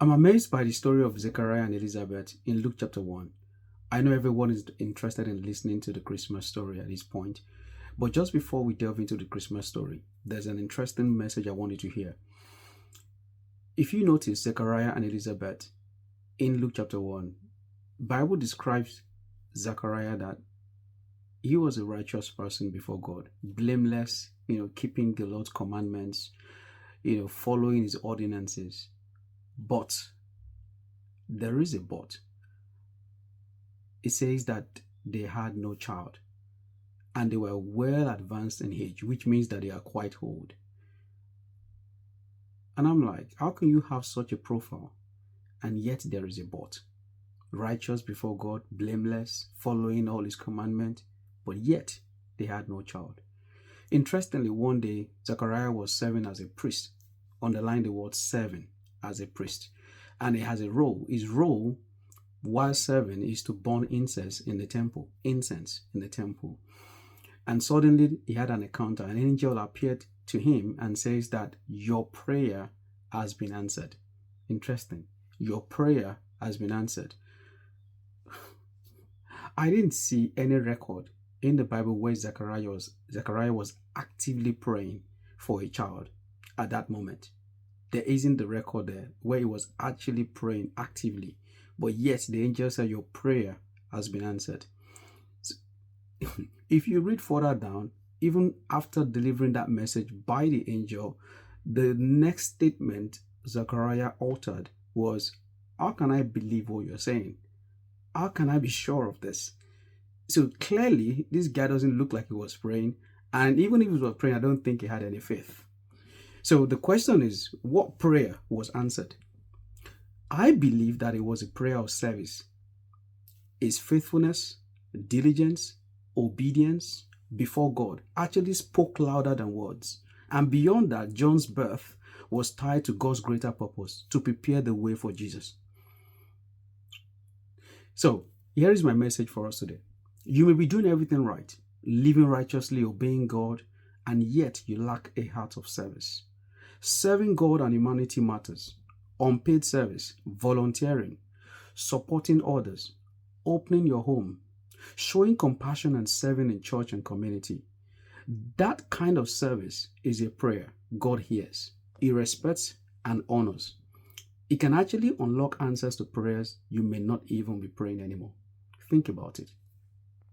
I'm amazed by the story of Zechariah and Elizabeth in Luke chapter 1. I know everyone is interested in listening to the Christmas story at this point, but just before we delve into the Christmas story, there's an interesting message I want you to hear. If you notice Zechariah and Elizabeth in Luke chapter 1, Bible describes Zechariah that he was a righteous person before God, blameless, keeping the Lord's commandments, following his ordinances. But there is a but. It says that they had no child and they were well advanced in age, which means that they are quite old. And I'm like, how can you have such a profile and yet there is a but? Righteous before God, blameless, following all his commandments, but yet they had no child. Interestingly, one day Zechariah was serving as a priest. Underline the word serving as a priest. And he has a role. His role while serving is to burn incense in the temple. And suddenly he had an encounter. An angel appeared to him and says that your prayer has been answered. Interesting. Your prayer has been answered. I didn't see any record in the Bible where Zechariah was actively praying for a child at that moment. There isn't the record there where he was actually praying actively. But yet the angel said your prayer has been answered. So, if you read further down, even after delivering that message by the angel, the next statement Zechariah uttered was, how can I believe what you're saying? How can I be sure of this? So clearly, this guy doesn't look like he was praying. And even if he was praying, I don't think he had any faith. So the question is, what prayer was answered? I believe that it was a prayer of service. His faithfulness, diligence, obedience before God actually spoke louder than words. And beyond that, John's birth was tied to God's greater purpose to prepare the way for Jesus. So here is my message for us today. You may be doing everything right, living righteously, obeying God, and yet you lack a heart of service. Serving God and humanity matters. Unpaid service, volunteering, supporting others, opening your home, showing compassion and serving in church and community. That kind of service is a prayer God hears. He respects and honors. It can actually unlock answers to prayers you may not even be praying anymore. Think about it.